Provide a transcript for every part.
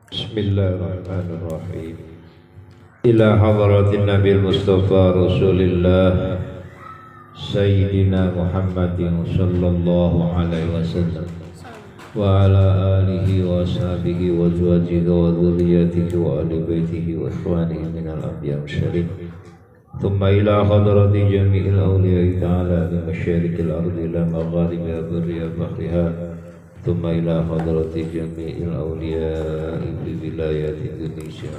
Bismillahirrahmanirrahim. Ila hadratin Nabi Mustafa Rasulillah Sayyidina Muhammadin sallallahu alaihi wasallam wa ala alihi wa ashabihi wa azwajihi wa dhurriyyatihi wa ahli baitihi wa ikhwanihi minal anbiya wasyariq. Thumma ila hadrati jami'il awliya ta'ala min masyariqil ardi ila magharibiha birriya bahriha. ثم إلى حضرة جميع الأولياء في ولايات إندونيسيا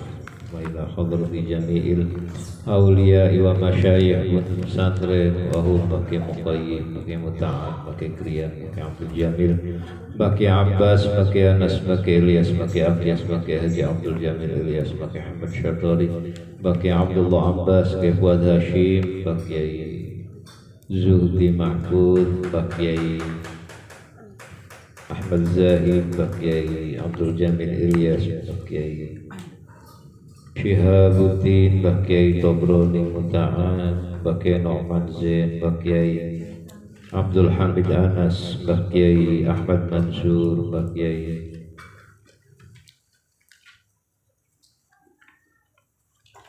وإلى حضرة جميع الأولياء ومشايخ pesantren وهو Baki Muqayyim, Baki Muta'ad, Baki Kriyan, Baki Abdul Jamil, Baki Abbas, Baki Anas, Baki Ilyas, Baki Akyas, Baki Haji Abdul Jamil Ilyas, Baki Ahmad Syartari, Baki Abdullah Abbas, Baki Fuad Hashim, Baki Zuhdi Mahfud, Baki Ahmad Zahid, Bakyai Abdul Jamil Ilyas, Bakyai Shihabuddin, Bakyai Tobroni Muta'ad, Bakyai Nu'man Zain, Bakyai Abdul Hamid Anas, Bakyai Ahmad Mansur, Bakyai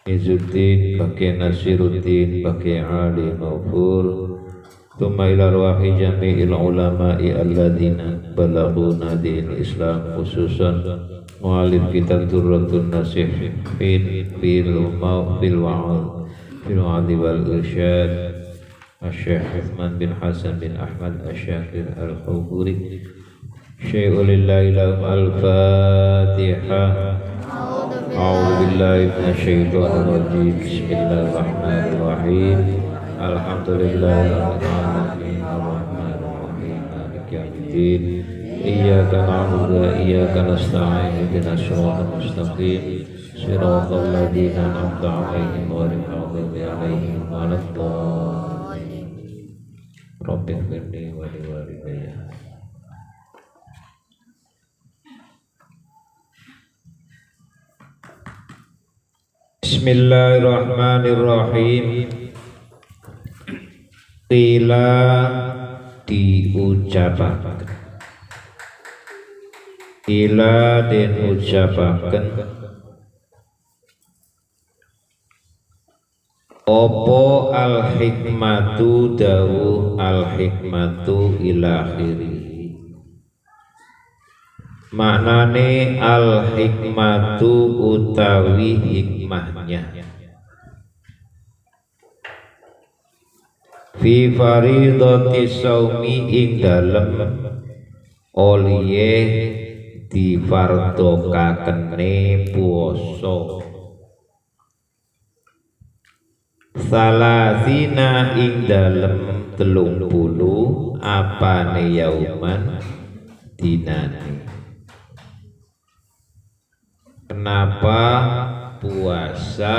Izuddin, Bakyai Nasiruddin, Bakyai Ali Maufur. Thumma ila arwahi jami'il ulama'i alladhina balaghuna dinil Islam, khususan mu'alif kitab Durratun Nasih fil wa'adhi wal irsyad Syekh Uthman bin Hasan bin Ahmad Asyakir al-Khawburi. Syai'ulillahi lahum al-Fatihah. A'udhu billahi minasyaitonir rajim. Bismillahirrahmanirrahim. Alhamdulillahirrahmanirrahim. Ar-Rahmanirrahim. Maliki yaumiddin. Iyyaka na'budu wa iyyaka nasta'in. Ihdinas siratal mustaqim. Siratal ladzina an'amta 'alaihim ghairil maghdubi 'alaihim waladdallin. Rabbighfirli wa liwalidayya. Bismillahirrahmanirrahim. Qila diucapaken, qila den ucapaken opo al hikmatu dawuh al hikmatu ila akhirih. Maknane al hikmatu utawi hikmahnya fi faridati saumi ing dalem oliye difardokakene puasa salasina ing dalem 30 apane yauman dinane. Kenapa puasa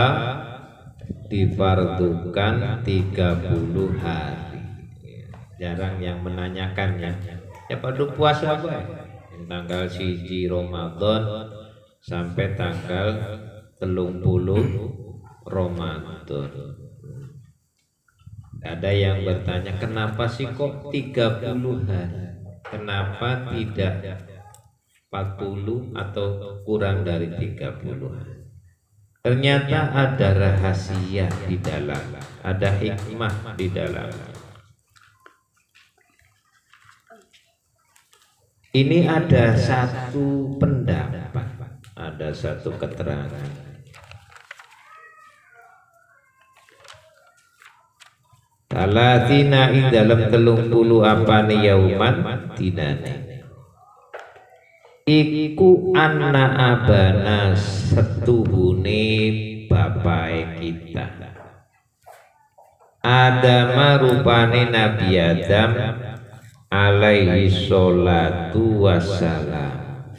difardukan 30 hari? Jarang yang menanyakan ya. Ya pada puasa apa? Tanggal 1 Ramadan sampai tanggal 30 Ramadan. Ada yang bertanya, kenapa sih kok 30 hari? Kenapa tidak 40 atau kurang dari 30 hari? Ternyata ada rahasia di dalam, ada hikmah di dalam. Ini ada satu pendapat, ada satu keterangan. Talatina ing dalam 30 apane yauman dinane. Iku anna abana setuhune bapak kita Adam rupane Nabi Adam alaihi sholatu wassalam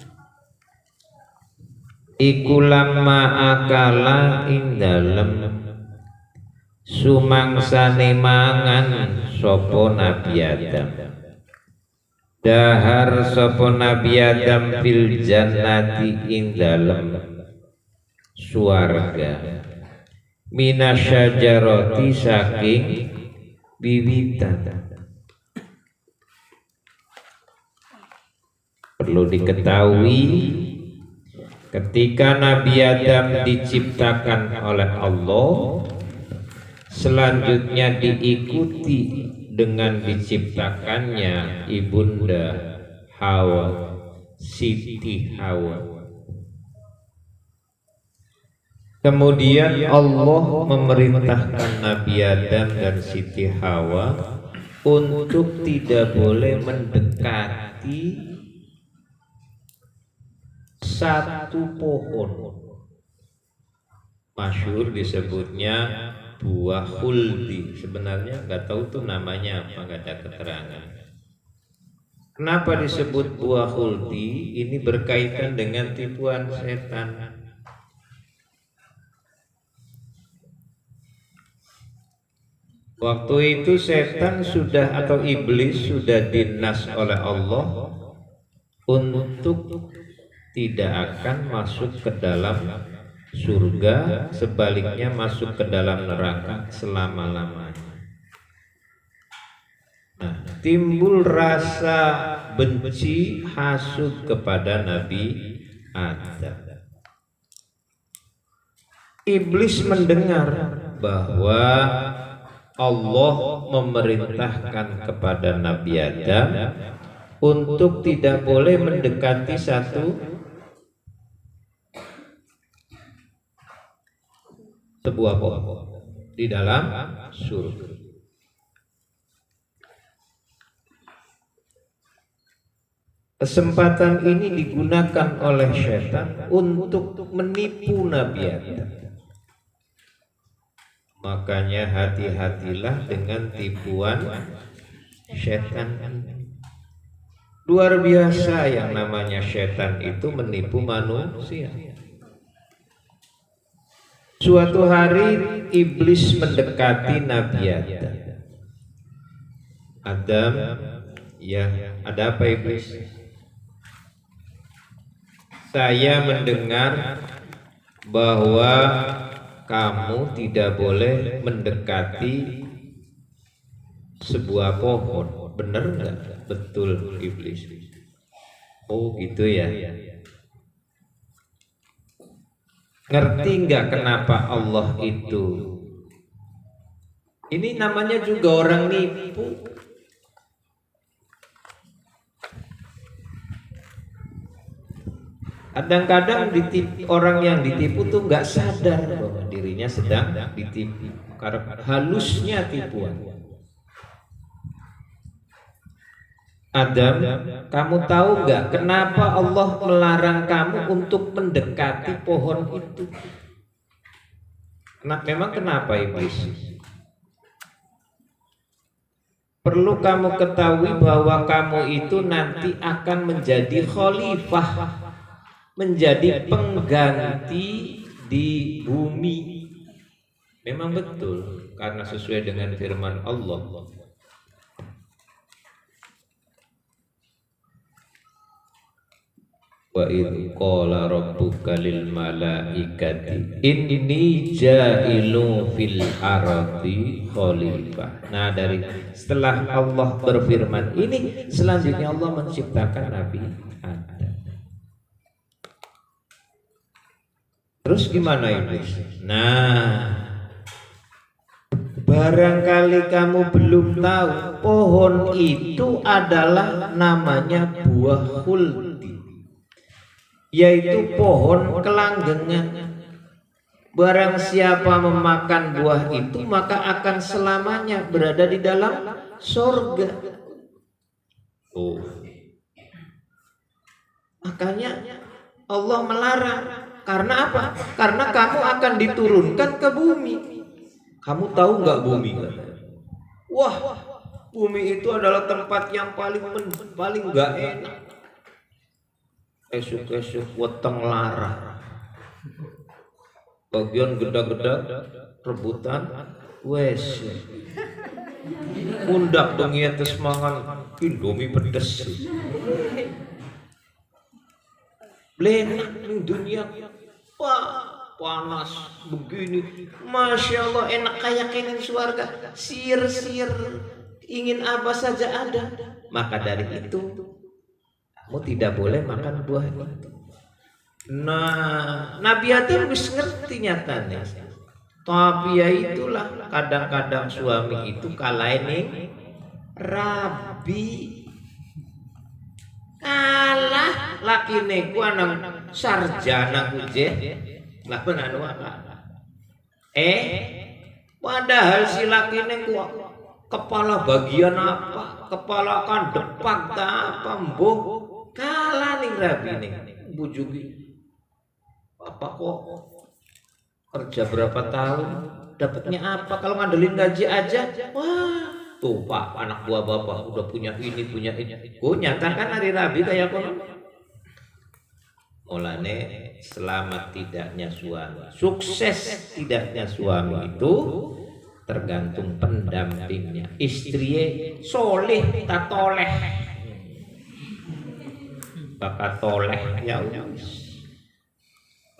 iku lama akala ing dalem sumangsane mangan sapa Nabi Adam dahar sapa Nabi Adam fil jannati ing dalem swarga minasyajarati saking wiwitan. Perlu diketahui Ketika Nabi Adam diciptakan oleh Allah, selanjutnya diikuti dengan diciptakannya ibunda Hawa, Siti Hawa. Kemudian Allah memerintahkan Nabi Adam dan Siti Hawa untuk tidak boleh mendekati satu pohon. Masyhur disebutnya buah khuldi. Sebenarnya nggak tahu tuh namanya apa, nggak ada keterangan. Kenapa disebut buah khuldi? Ini berkaitan dengan tipuan setan. Waktu itu setan sudah atau iblis sudah dinas oleh Allah untuk tidak akan masuk ke dalam surga, sebaliknya masuk ke dalam neraka selama-lamanya. Nah, timbul rasa benci hasud kepada Nabi Adam. Iblis mendengar bahwa Allah memerintahkan kepada Nabi Adam untuk tidak boleh mendekati sebuah pohon di dalam surga. Kesempatan ini digunakan oleh setan untuk menipu Nabi Adam. Makanya hati-hatilah dengan tipuan setan. Luar biasa yang namanya setan itu menipu manusia. Suatu hari iblis mendekati Nabi Adam. Adam, ya, ada apa iblis? Saya mendengar bahwa kamu tidak boleh mendekati sebuah pohon. Benar nggak? Betul iblis. Oh gitu ya. Ngerti nggak kenapa Allah itu? Ini namanya juga orang nipu. Kadang-kadang orang yang ditipu tuh nggak sadar bahwa dirinya sedang ditipu. Karena halusnya tipuan. Adam, kamu tahu nggak kenapa Allah melarang kamu untuk mendekati pohon itu? Memang kenapa iblis? Perlu kamu ketahui bahwa kamu itu nanti akan menjadi khalifah, menjadi pengganti di bumi. Memang betul, karena sesuai dengan firman Allah. Wa idh qala rabbuka lil malaikati inni ja'ilun fil ardi khalifah. Nah, dari setelah Allah berfirman ini, selanjutnya Allah menciptakan Nabi Adam. Terus gimana iblis? Nah, barangkali kamu belum tahu, pohon itu adalah namanya buah khuldi, yaitu pohon kelanggengan. Barang siapa memakan buah itu, maka akan selamanya berada di dalam surga. Oh. Makanya Allah melarang. Karena apa? Karena kamu akan diturunkan ke bumi. Kamu tahu nggak bumi? Wah, bumi itu adalah tempat yang paling nggak enak. Esuk-esuk weteng lara, bagian geda-geda rebutan wes pundak dong ya, terus mangan indomie pedes blenak nih dunia. Wah, panas begini, Masya Allah, enak kayak kenen surga, sir-sir, ingin apa saja ada. Maka dari itu kamu tidak boleh makan buah itu. Nah, Nabi Adam wis ngerti nyatanya. Tapi ya itulah kadang-kadang suami itu kalahin rabi kalah lakine ku anang sarjana kuje lah anu apa. Padahal si lakine ku kepala bagian apa? Kepala kan depak ta apa mbuh kalah ning rabi ning bujuki. Apa kok kerja berapa tahun dapatnya apa kalau ngandelin gaji aja? Wah, tuh Pak, anak buah bapak udah punya ini punya ini. Gue nyatakan hari Rabi kayak kono. Mulane selamat tidaknya suami, sukses tidaknya suami itu tergantung pendampingnya. Istrinya soleh tak toleh, bakat toleh ya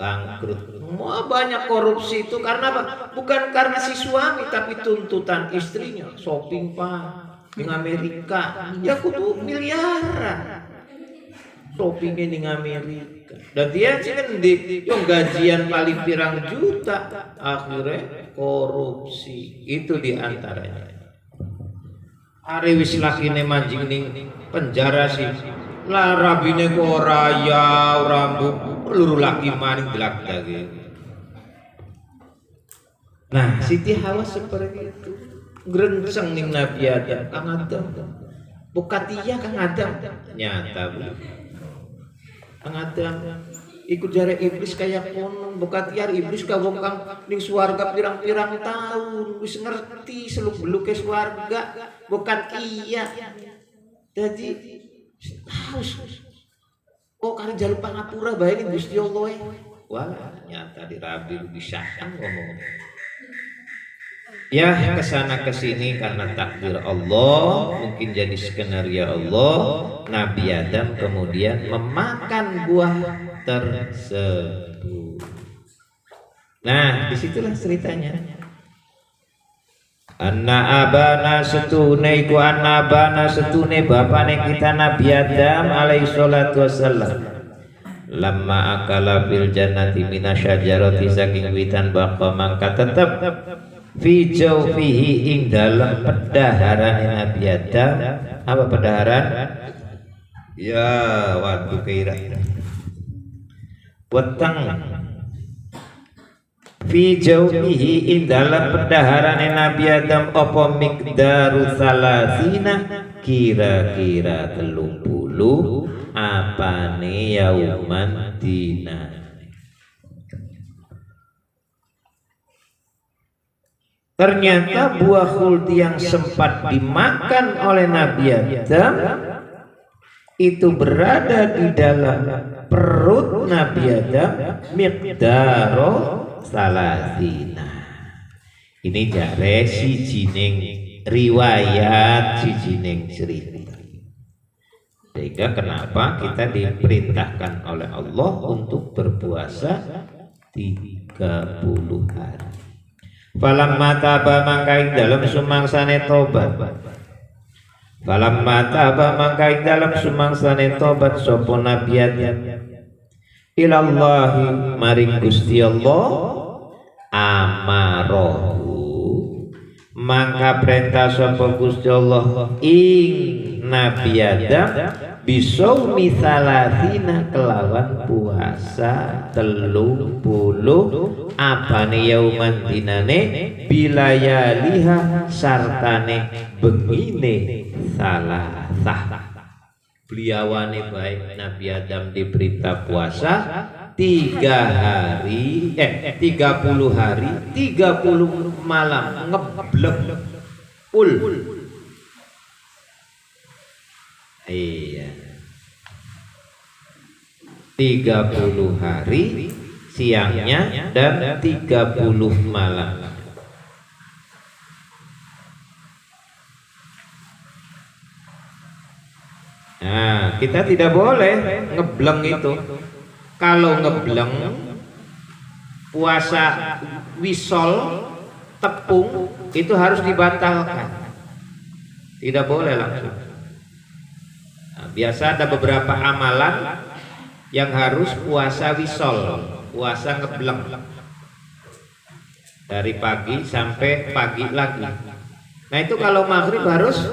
bangkrut. Wah, banyak korupsi itu karena apa? Bukan karena si suami tapi tuntutan istrinya. Shopping Pak di Amerika ya kudu miliaran shoppingnya di Amerika dan dia kan di yang gajian paling pirang juta akhirnya korupsi itu diantaranya. Hari wis lakine manjing ning penjara sih lah rabine kok raya rambut luru laki maning delak dage. Nah, Siti Hawa seperti itu. Grenceng ning Nabi Adam, Kang Adam. Bukatia Kang Adam. Nyata Bu. Kang Adam ikut jare iblis kayak kono, bukatia iblis kagok Kang ning swarga pirang-pirang tahun wis ngerti seluk-beluke swarga, bukan iya. Jadi haus. Oh karena jalur pangapura bae ini Gusti Allah. Wah, nyata di Rabi disahkan ngomong. Ya kesana kesini karena takdir Allah, mungkin jadi skenario Allah. Nabi Adam kemudian memakan buah tersebut. Nah, disitulah ceritanya. Anna abana setune iku anna abana setune bapane kita Nabi Adam alaihi salatu wassalam lamma akala fil jannati minasyajarati saking witan baqa mangka tetep fi jawfihi ing dalam pedaharan Nabi Adam. Apa pedaharan? Ya waktu kira weteng fi jawfihi ing dalam pendaharane Nabi Adam apa miqdaru salasina kira-kira 30 apane yauman dina. Ternyata buah khuldi yang sempat dimakan oleh Nabi Adam itu berada di dalam perut Nabi Adam miqdaro salasina. Ini jare sijining riwayat sijining cerita. Sehingga kenapa kita diperintahkan oleh Allah untuk berpuasa 30 hari. Falamma taba mangka dalam sumangsane tobat. Falamma taba mangka dalam sumangsane tobat sapa Nabi Adam ilallahi maring Gusti Allah amarohu mangka perintah sapa Gusti Allah ing Nabi Adam bisaumi salasina kelawan puasa 30 apane yauman dinane bilayaliha sartane bengine salasah. Beliawane baik Nabi Adam diberita puasa 30 hari 30 malam ngeblek pul. Iya. 30 hari siangnya dan 30 malam. Nah, kita tidak boleh ngebleng itu. Kalau ngebleng puasa wisol tepung itu harus dibatalkan. Tidak boleh langsung. Nah, biasa ada beberapa amalan yang harus puasa wisol, puasa ngebleng dari pagi sampai pagi lagi. Nah itu kalau maghrib harus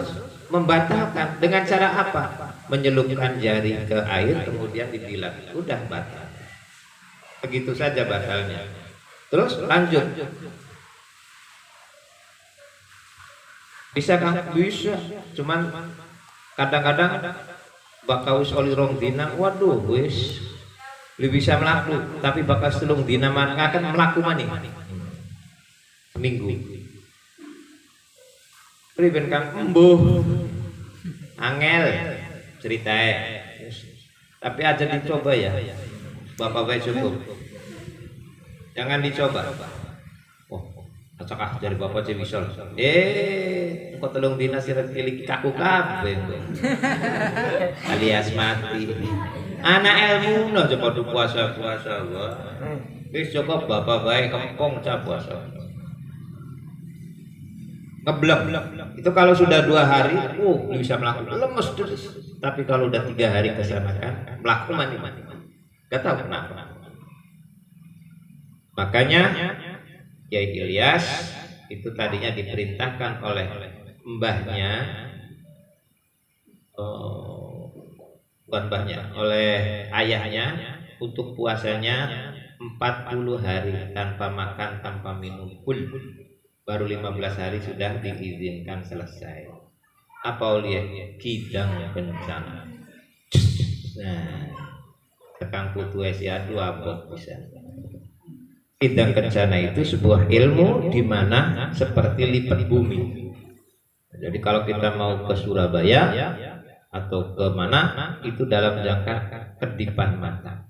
membatalkan dengan cara apa? Menyelupkan jari ke air kemudian dibilang, udah batal. Begitu saja batalnya. Terus lanjut. Bisa kan? Bisa. Cuman kadang-kadang bakal wis oli rong dina, waduh wis lebih bisa melaku, tapi bakal selung dina man akan melaku maning seminggu. Priben Kang embuh angel ceritanya, tapi aja dicoba ya bapak-bapak cukup, jangan dicoba. Oh acakah dari bapak cewisol kok telung dina sirek pilih kaku kabeh alias mati anak ilmu no coba puasa wis cukup bapak baik kempong ca puasa ngeblek itu kalau sudah 2 hari bisa melakukan lemes terus, tapi kalau udah 3 hari kesana kan melakukan mati gak tahu kenapa. Makanya Kiai Ilyas itu tadinya diperintahkan oleh mbahnya, bukan mbahnya, oleh ayahnya untuk puasanya 40 hari tanpa makan tanpa minum full, baru 15 hari sudah diizinkan selesai. Apa uliah? Kidang kencana. Nah, tekang putu SIA 2 abot bisa. Kidang kencana itu sebuah ilmu di mana seperti lipat bumi. Jadi kalau kita mau ke Surabaya atau ke mana itu dalam jangka kedipan mata.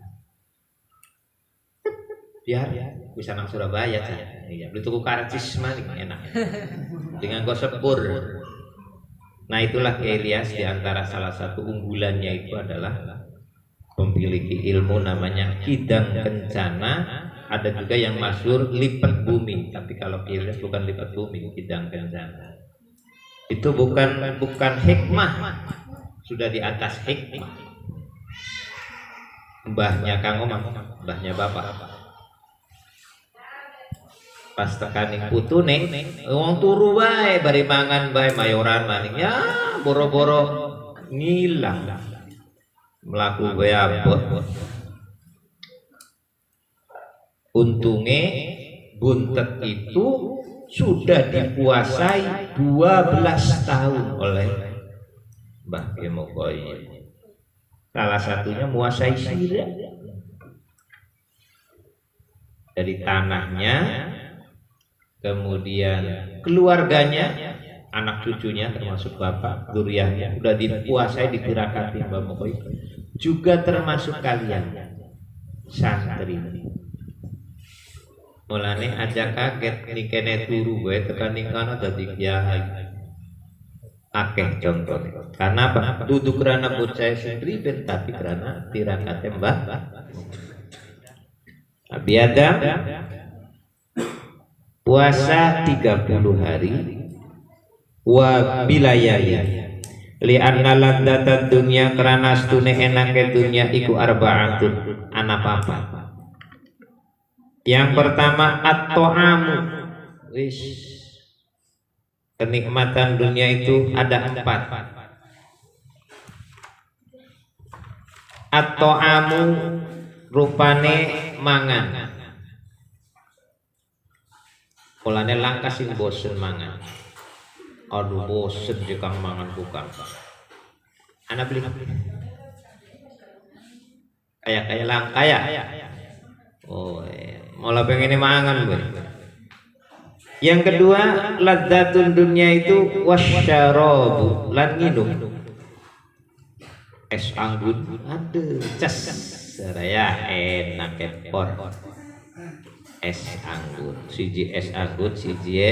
Biar bisa nang Surabaya saja. Iya, beli tuku karcis maning enak. Dengan gosepur. Nah itulah Kiai Ilyas, di antara salah satu unggulannya itu adalah memiliki ilmu namanya kidang kencana. Ada juga yang masyhur lipat bumi, tapi kalau Kiai Ilyas bukan lipat bumi, kidang kencana. Itu bukan hikmah, sudah di atas hikmah. Mbahnya Kang Omang, mbahnya bapak. Pas tekaning putune, wong turu bae, bari mangan bae mayoran maning, ya boro-boro ngilang, melaku bae abot. Untungnya buntet itu sudah dikuasai 12 tahun oleh Mbah Kemokoy. Salah satunya menguasai sirah dari tanahnya, kemudian keluarganya, anak cucunya termasuk bapak, duriahnya sudah dikuasai, ditirakati Mbah Mokoy. Juga termasuk kalian santri. Mulane aja kaget nih kene turu gue tekaning kana dadi kiai. Akeh contohnya. Karena apa? Duduk karena bocah sendiri tapi karena tirakate Mbah. Abi Adam puasa 30 hari wa bilayali li anna ladzatad dunya karena stune enake dunya iku arba'atun ana papat. Yang pertama at-ta'amu, wis kenikmatan dunia itu ada 4. At-ta'amu rupane mangan. Mulane langka sing bosen mangan. Aduh bosen jika mangan bukan. Anak beli kayak langka ya. Oh, malah pengen mangan gue. Yang kedua, ladzatun dunya itu wasyarabu, lan nginum. Es anggur, aduh, cas, seraya enak kepor. Es anggur, siji es anggur, siji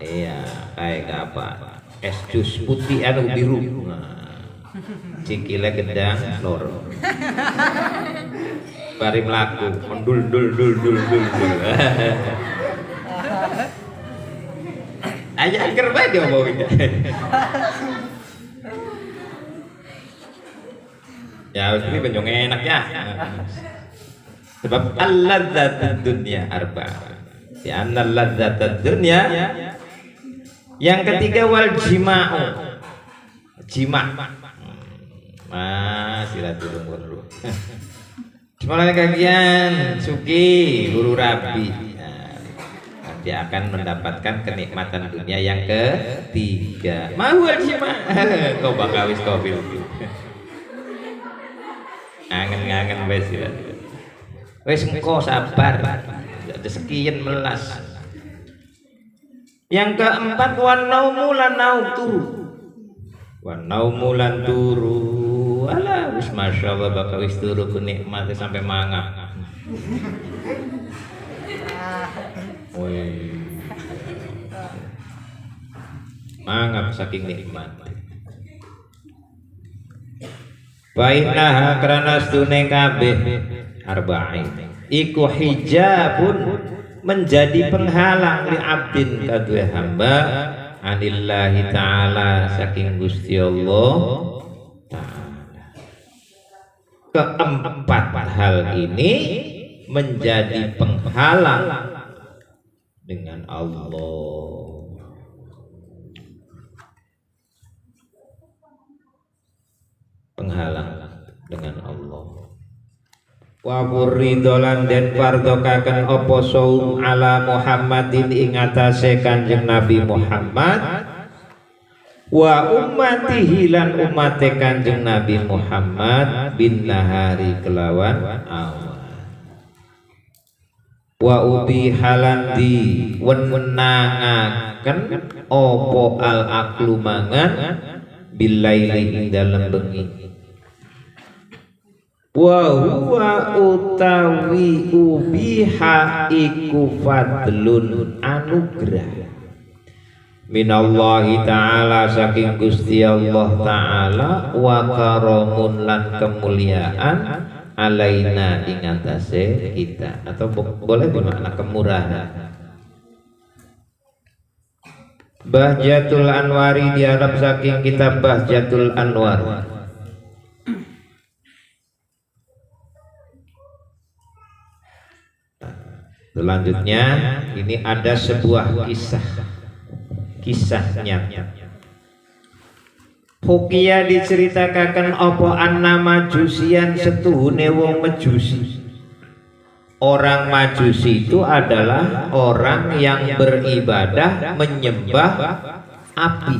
iya, kayak apa? Es jus putih anu biru. Nah, cikile gedang loro. Bari melaku mendul dul aja angker bae dia ngomongin Ya ini penjong enak ya. Sebab al-ladzatud dunya arba'ah. Di anna al-ladzatud dunya yang ketiga wal jima'u. Jima'. Silaturahmi dulu. Semuanya kagian suki guru rabi. Nanti akan mendapatkan kenikmatan dunia yang ketiga. Mau jima'. Kau bakal wis kopi. Angen-angen wis ya. Wis engko sabar. Ada sekian melas. Yang keempat wan naumu lan naum turu. Wan naumu lan turu. Alah wis masyaallah bakal wis turu ku nikmat sampai mangap. Woi. Mangap saking nikmat. Bainaha karena stune kabeh arba'in iku hijabun menjadi penghalang li abdin kadue hamba anillahi ta'ala saking Gusti Allah ta'ala. Keempat hal ini menjadi penghalang dengan Allah. Penghalang dengan Allah. Wa furidolan den fardokaken apa saum ala Muhammadin ing atase Kanjeng Nabi Muhammad wa ummatihi lan umate Kanjeng Nabi Muhammad bin nahari kelawan awan wa ubi halandi wenangaken apa al aklu mangan billaili ing dalem bengi wa huwa utawi ubiha iku fadlun anugrah minallahi ta'ala saking Gusti Allah ta'ala wa karamun lan kemuliaan alaina ing atase kita atau boleh bermakna kemurahan. Bahjatul Anwari diharap saking kitab Bahjatul Anwar. Selanjutnya ini ada sebuah kisahnya. Hukia diceritakan apa anna majusian setuhune wong majusi. Orang majusi itu adalah orang yang beribadah menyembah api.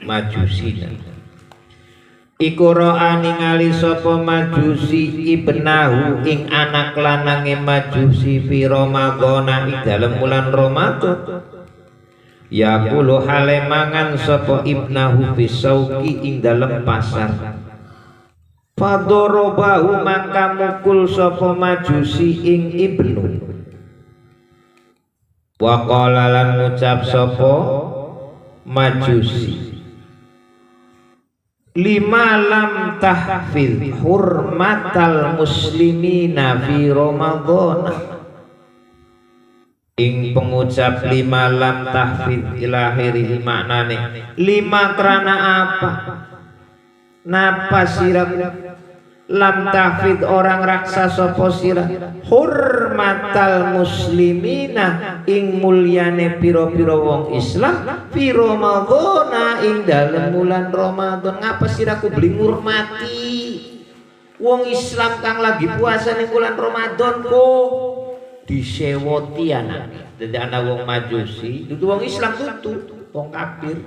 Majusi. Iku ro'a ningali sapa majusi ibnahu ing anak lanange majusi fi Ramadhana ing dalem bulan Ramadan. Yaqulu hale mangan sapa ibnahu fi sauqi ing dalem pasar. Fadorobahu maka mukul sapa majusi ing ibnu. Wa qala lan ngucap sapa majusi lima lam tahfidh hurmatal muslimina fi Ramadhan ing pengucap lima lam tahfidh ilahiri maknane lima kerana apa napa sirah lam tahfidh orang raksa sapa sirah hurmatal muslimina ing mulyane pira-pira wong Islam fi Ramadhana ing dalem bulan Ramadan. Ngapa siraku beli ngurmati wong Islam kang lagi puasa ning bulan Ramadan kok disewoti anake. Dadi ana wong majusi dudu wong Islam dudu wong kafir.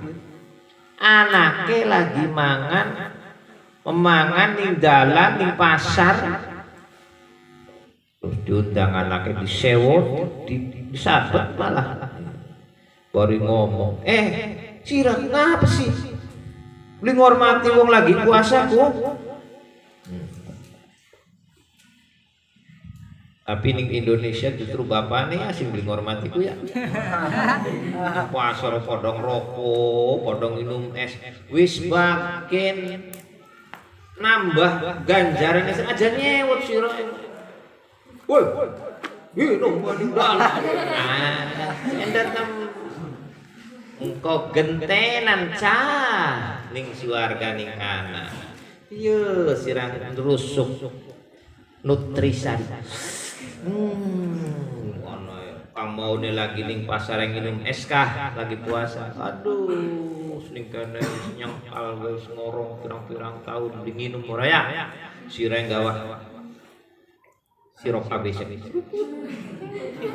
Anake lagi memangan ning dalan ning pasar terus diundang anaknya disewot disabet malah baru ngomong sirah ngapa sih beli ngormati wong lagi puasa ku tapi ning Indonesia justru bapaknya asing beli ngormati ku ya puasa podong rokok podong minum es wis baken nambah ganjaran aja nyewot sira. Woi. Nang meninggal. Endat engko gentenan cah ning suarga ning kana. Iya, sirang rusuk nutrisan. Ono ya. Kamu ini lagi ning pasar yang minum SK lagi puasa. Aduh, ning kene nyangkal wis ngorong pirang-pirang tahun dinginum ora ya. Sireng gawah. Sirop ABC.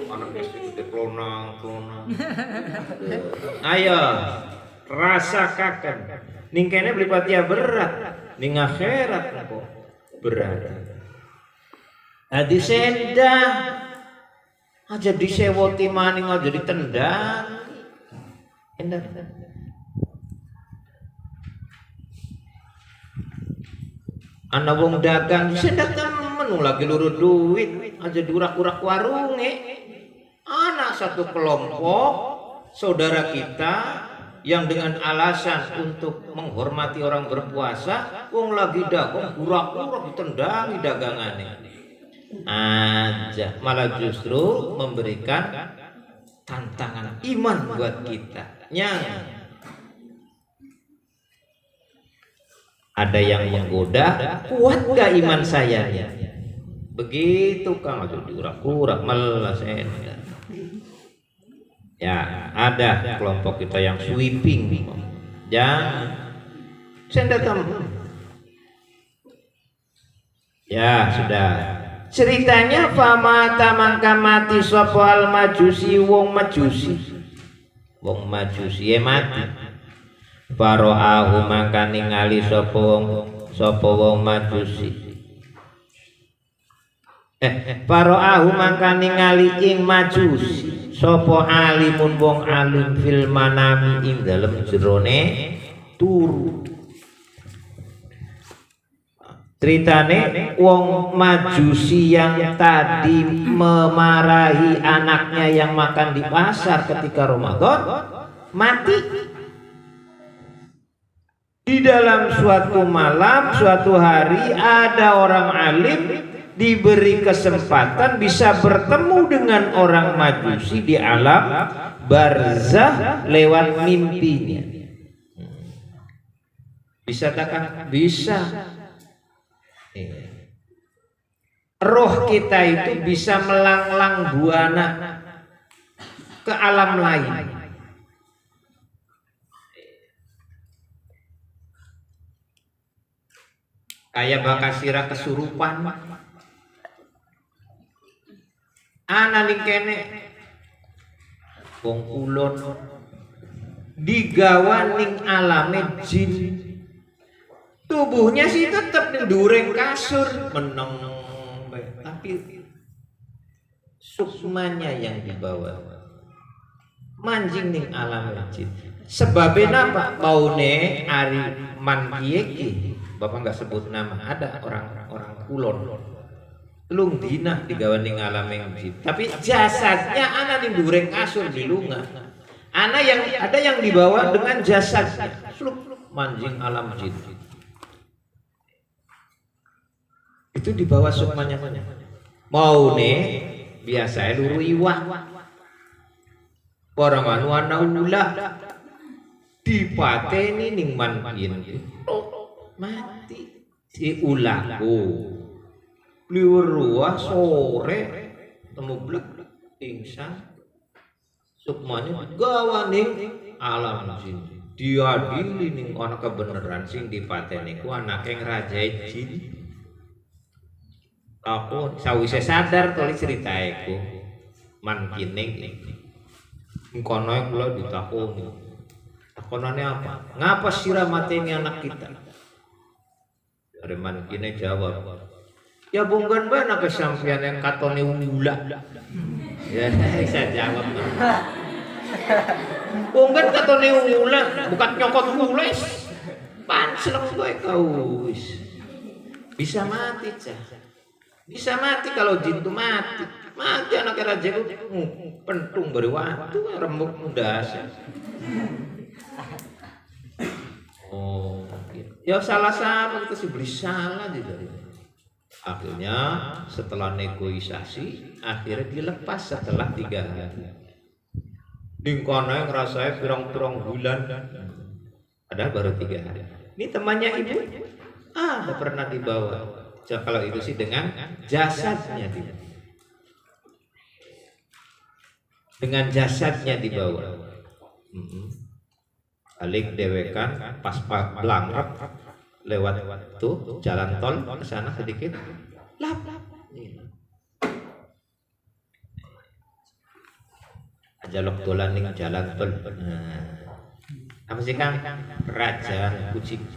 Anak SD klonang. Ayo, rasakan. Ning kene beli patia berat, ning akhirat kok berat. Adi senda aja disewoti maning aja ditendang. Endah. Ana wong dagang senda temen lagi luru duit aja diurak-urak warunge. Anak satu kelompok saudara kita yang dengan alasan untuk menghormati orang berpuasa, wong lagi dagang urak-urak ditendangi dagangannya. Aja malah justru memberikan tantangan iman buat kita. Ada yang menggoda, kuat gak iman saya? Begitu Kang, aja diurak-urak malas enak. Ya, ada kelompok kita yang sweeping. Jangan. Sendatam. Ya, sudah. Ceritanya famata mangka mati sapa al majusi wong majusi. Wong majusi mati. Faro'ahu mangka ningali sapa wong majusi. Faro'ahu mangka ningali ing majusi. Sopo alimun wong alim fil manami ing dalem jerone turu. Ceritane wong majusi yang tadi memarahi anaknya yang makan di pasar ketika Ramadan mati. Di dalam suatu malam, suatu hari ada orang alim diberi kesempatan bisa bertemu dengan orang majusi di alam barzah lewat mimpinya. Bisa takkan? Bisa. Roh kita itu bisa melanglang buana ke alam lain. Kayak bakasira kesurupan. Ana ning kene wong kulon digawa ning alame jin. Tubuhnya sih tetap ning dureng kasur meneng tapi sukmanya yang dibawa manjing ning alame jin. Sebabnya apa? Maune ari man kiye Bapak enggak sebut nama, ada orang kulon. Lung dina digawa ning alame jin. Tapi jasadnya ana ning dureng kasur di lunga. Ana yang ada yang dibawa dengan jasadnya. Sluk manjing alam jin. Itu dibawa sukmanya. Maune biasa luru iwak. Orang anu ana ulah dipateni ning manjin. Mati si ulaku. Liwuruah sore temu blek pingsan sukmanya gawa ning alam jin diadili ning ana kebenaran sing dipateni ku anake ngrajai jin. Aku sawise sadar to ceritae ku man kining kono kula ditakoni takonane apa ngapa sira mateni anak kita dari man kine jawab ya bunggan bana kesampian yang katone ula. Ya bisa jawab. Bunggan katone ula, bukan nyokot ules. Panseleng kowe kau wis. Bisa mati cah. Bisa mati kalau jin itu mati. Mati anak raja ku pentung beri waktu remuk mudasa. Oh, ya salah sama kita sih beli salah jadi. Akhirnya setelah negosiasi akhirnya dilepas setelah 3 hari. Dingkone ngerasai pirang-pirang bulan, padahal baru 3 hari. Ini temannya ibu Ada pernah dibawa. Kalau itu sih dengan jasadnya dengan jasadnya dibawa. Balik dewekan pas belangrak lewat tuh jalan tol ke sana sedikit lap aja loktolan ning jalan tol. Apa sih kan kerajaan kucing.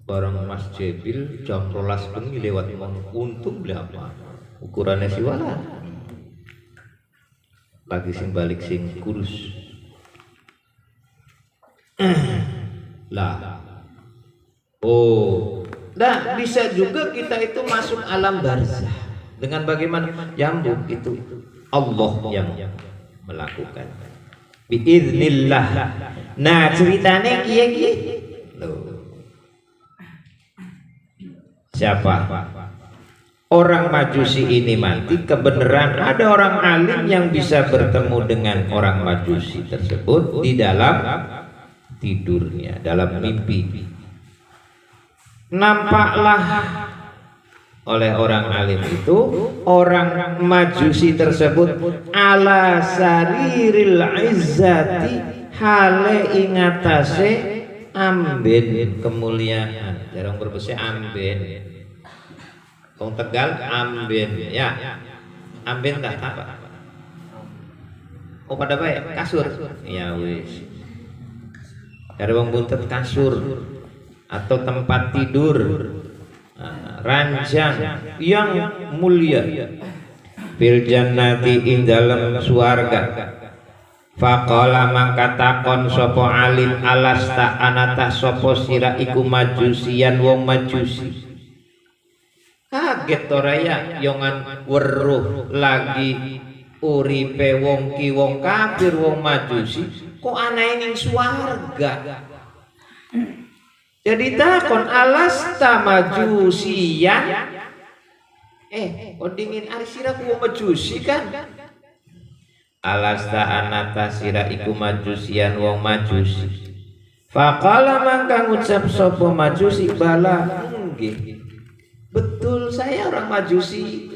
Barang Mas Jebil jam 12 bengi lewat untung beli apa ukurannya si wala lagi sing balik sing kurus lah. Oh, nah bisa juga kita itu masuk alam barzah dengan bagaimana nyambung itu Allah yang melakukan biiznillah. Nah ceritanya kiye siapa orang Majusi ini mati kebenaran ada orang alim yang bisa bertemu dengan orang Majusi tersebut di dalam tidurnya, dalam mimpi. Nampaklah oleh orang alim itu orang Majusi tersebut ala sariril izzati hale ingatase amben kemuliaan. Jarang berbese amben. Wong Tegal amben ya. Amben tak apa? Oh pada baik kasur. Ya wis. Dari wong buntet kasur atau tempat tidur ranjang yang mulia fil jannati ing dalam swarga. Faqala mangka takon sapa alim alasta anata sapa sira iku majusian wong majusi. Kaget to raya yongan weruh lagi uripe wong ki wong kafir wong majusi kok anae ning swarga. Jadi takon alasta majusian dingin ari sira ku wong majusi kan. Alasta anata sira iku majusian wong majusi. Faqala mangka ngucap sapa majusi bala nggih. Betul saya orang Majusi.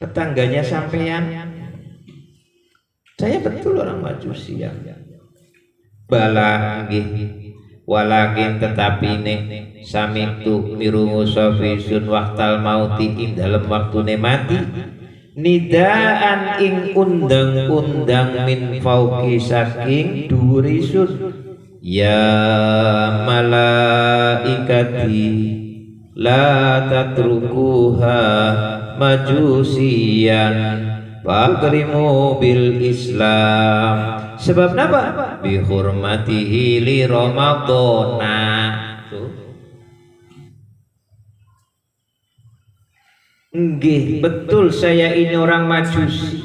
Tetangganya sampean. Saya betul orang Majusi ya. Bala nggih. Walakin tetapi ne samitu mirungu safisun waqtal mauti ing dalam waktune mati. Nidaan ing undang-undang min fauqi saking dhuwurisun. Ya malaikati la tatrukuha majusiyan fakrimu bil Islam. Sebab apa? Bi hurmatihi li Ramadhana. Nggih, betul saya ini orang Majusi.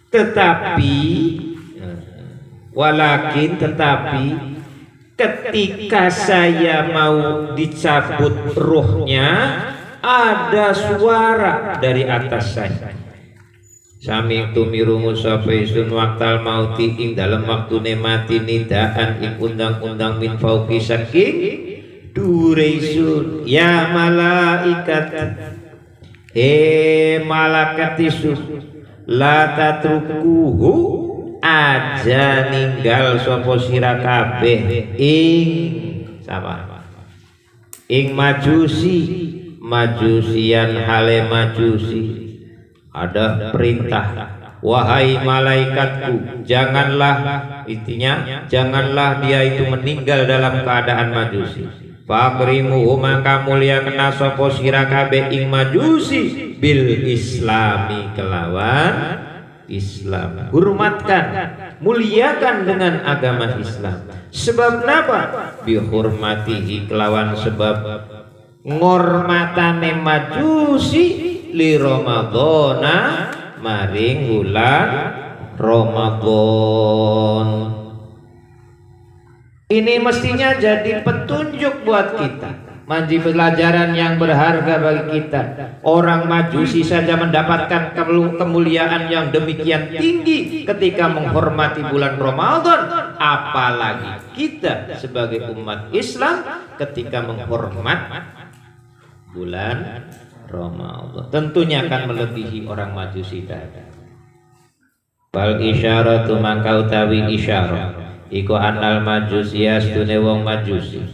Tetapi ketika saya mau dicabut ruhnya ada suara dari atas saya. Sami tumirungu safaisun waqtal mauti ing dalam waktune mati nidaan ing undang-undang min fauqi saking dureisun ya malaikat malaikat isu la tatrukuhu aja ninggal sapa sira kabeh ing sapa ing majusian hale majusi. Ada perintah, wahai malaikatku, janganlah janganlah dia itu meninggal dalam keadaan majusi. Fakrimu maka mulia kena sapa sira kabeh ing majusi bil islami kelawan Islam. Hormatkan, muliakan dengan agama Islam. Sebab napa? Bihormatihi kelawan sebab ngormatane majusi li Ramadhana maring bulan Ramadan. Ini mestinya jadi petunjuk buat kita. menjadi pelajaran yang berharga bagi kita. Orang Majusi saja mendapatkan kemuliaan yang demikian tinggi ketika menghormati bulan Ramadan, apalagi kita sebagai umat Islam ketika menghormat bulan Ramadan. Tentunya akan melebihi orang Majusi tadi. Wal isyaratu maka utawi isyarah iku anal Majusi astune wong Majusi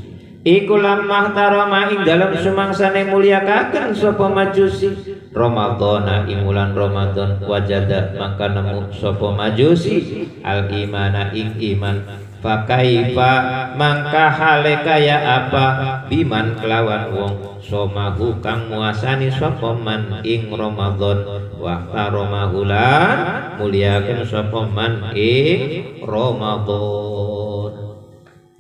iku lamah tarama ing dalam sumangsane mulyakaken sapa Majusi Ramadhana ing wulan Ramadan wajada maka nemu sapa Majusi al imana ing iman fakaifa mangka hale kaya apa biman kelawan wong somahu kang muasani sapa man ing Ramadan wa taramahulan muliakeun sapa man ing Ramadan.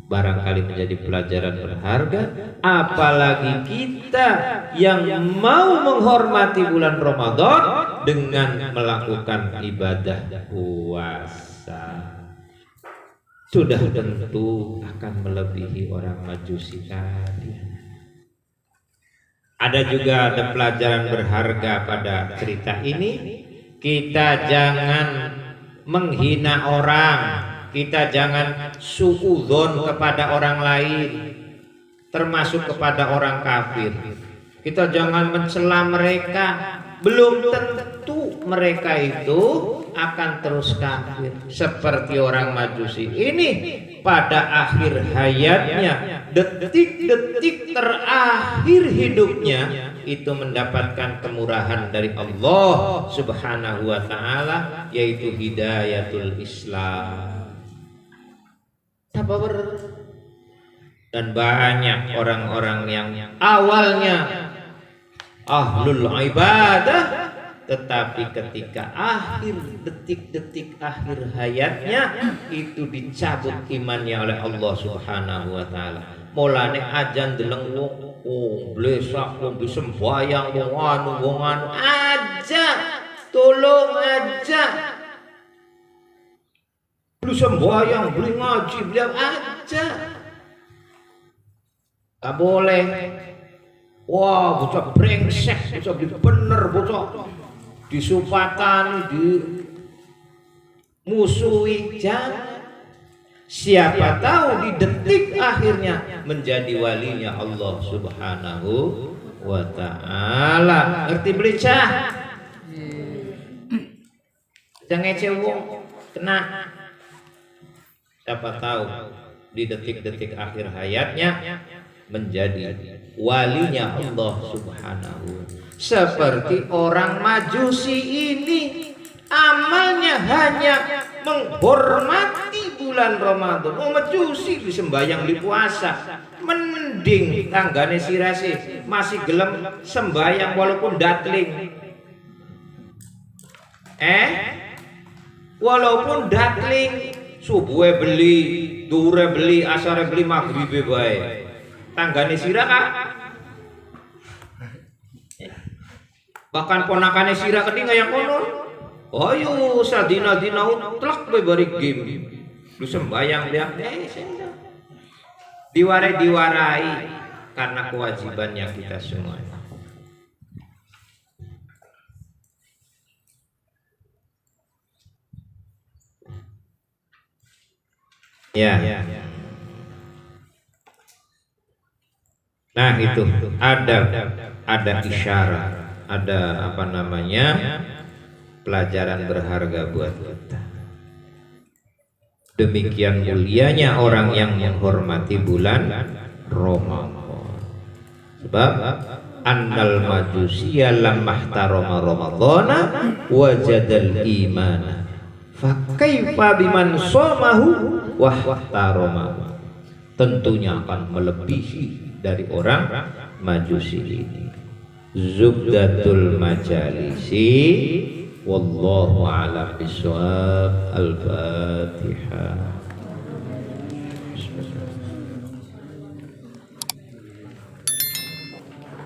Barangkali menjadi pelajaran berharga, apalagi kita yang mau menghormati bulan Ramadan dengan melakukan ibadah puasa. Sudah tentu akan melebihi orang Majusi tadi. Ada juga ada pelajaran berharga pada cerita ini. Kita jangan menghina orang, kita jangan suudzon kepada orang lain, termasuk kepada orang kafir. Kita jangan mencela mereka, belum tentu mereka itu akan terus kafir. Seperti orang Majusi ini pada akhir hayatnya, detik-detik terakhir hidupnya itu mendapatkan kemurahan dari Allah Subhanahu wa taala, yaitu hidayatul Islam. Sabar. Dan banyak orang-orang yang awalnya ahlul ibadah, tetapi ketika akhir detik-detik akhir hayatnya itu dicabut imannya oleh Allah Subhanahu wa taala. Mulane ajan deleng wong blesak wong sembayang wong anu aja, tolong aja. Beli sembayang, beli ngaji, beli aja. Gak boleh. Wah, bocah brengsek, bocah beli bener, bocah disupatan, dimusuhi. Jangan. Siapa tahu di detik akhirnya menjadi walinya Allah Subhanahu wa ta'ala. Ngerti beli cah? Jangan ngecewong, kena. Siapa tahu di detik-detik akhir hayatnya menjadi walinya Allah Subhanahu. Seperti orang Majusi ini, amalnya hanya menghormati bulan Ramadan. Oh, Majusi disembayang di puasa, mending tanggane sirase masih gelem sembayang walaupun datling. Walaupun datling, subuhe beli, duhur beli, asare beli, maghribe bae. Tanggane sira Kak. Bahkan ponakane sira kedhi kaya kono. Ayo sadina-dina utlak bae bari game. Lu sembayang dia diwarai karena kewajibannya kita semua. Ya. Nah itu ada isyarat, ada apa namanya, pelajaran berharga buat kita. Demikian mulianya orang yang menghormati bulan Ramadan. Sebab annal majusiyya lamma ihtarama ramadhana wajadal imana fa kaifa biman shamahu wa ihtarama. Tentunya akan melebihi dari orang Majusi ini. Zubdatul majalisi, wallahu a'lam bishawab. Al-Fatihah.